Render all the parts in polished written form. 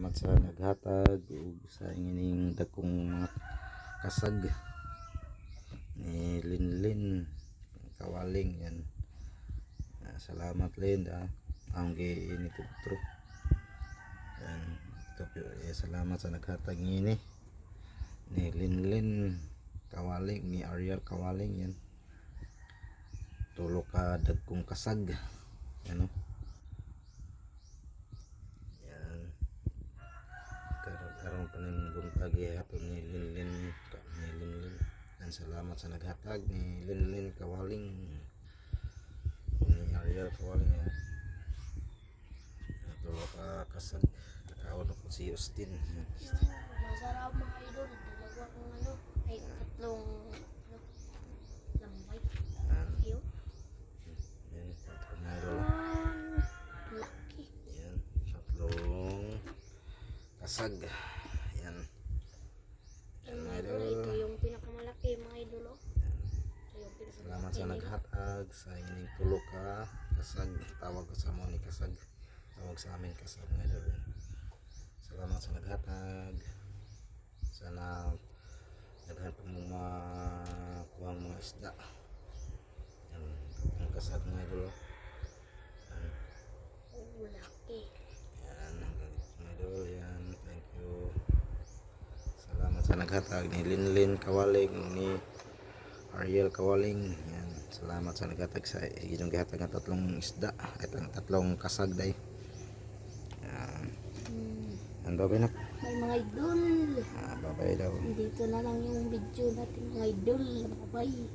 Salamat sa naghatag ug sa ining dagkong mga kasag ni Linlin Kawaling yan. Salamat Lin ang ginitutro yan. Salamat sa naghatag ni Linlin Kawaling, ni Ariel Kawaling yan. Tulo ka dagkong kasag ano. Karon pa ning buntag hapon ni Linlin and salamat sa naghatag ni Linlin Kawaling, ni Ariel Kawaling yan. Tulo ka kasag kaon ako si Justin. Masarap mga idol, dalawa kong ay tatlong lambay. Yun. Yan, tatlong idol. Laki. Yan, tatlong kasag. Yan. Yan mga idol. Ito yung pinakamalaki mga idol. Ito yung pinakamalaki. Salamat sa naghatag sa ining tulo ka kasag. Tawag ko sa mo ni kasag. Tawag sa amin kasag mga idol. Salamat sa naghatag. Sana daghan pa mong makuha mga isda. Yan, ang kasag mga idol. Laki. Yan, mga idol. Yan, thank you. Salamat sa naghatag ni Linlin Kawaling, ni Ariel Kawaling. Yan, salamat sa naghatag sa inyong gihatag ng tatlong isda at tatlong kasag day. Yan. Ang babay na. May mga idol. Babay daw. Dito na lang yung video natin mga idol. Bye.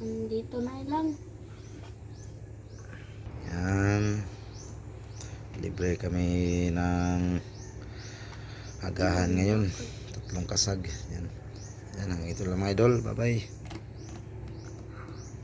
Andito na lang. Yan. Libre kami ng agahan ngayon. Tatlong kasag. Yan. Yan ang ito lang mga idol. Bye bye.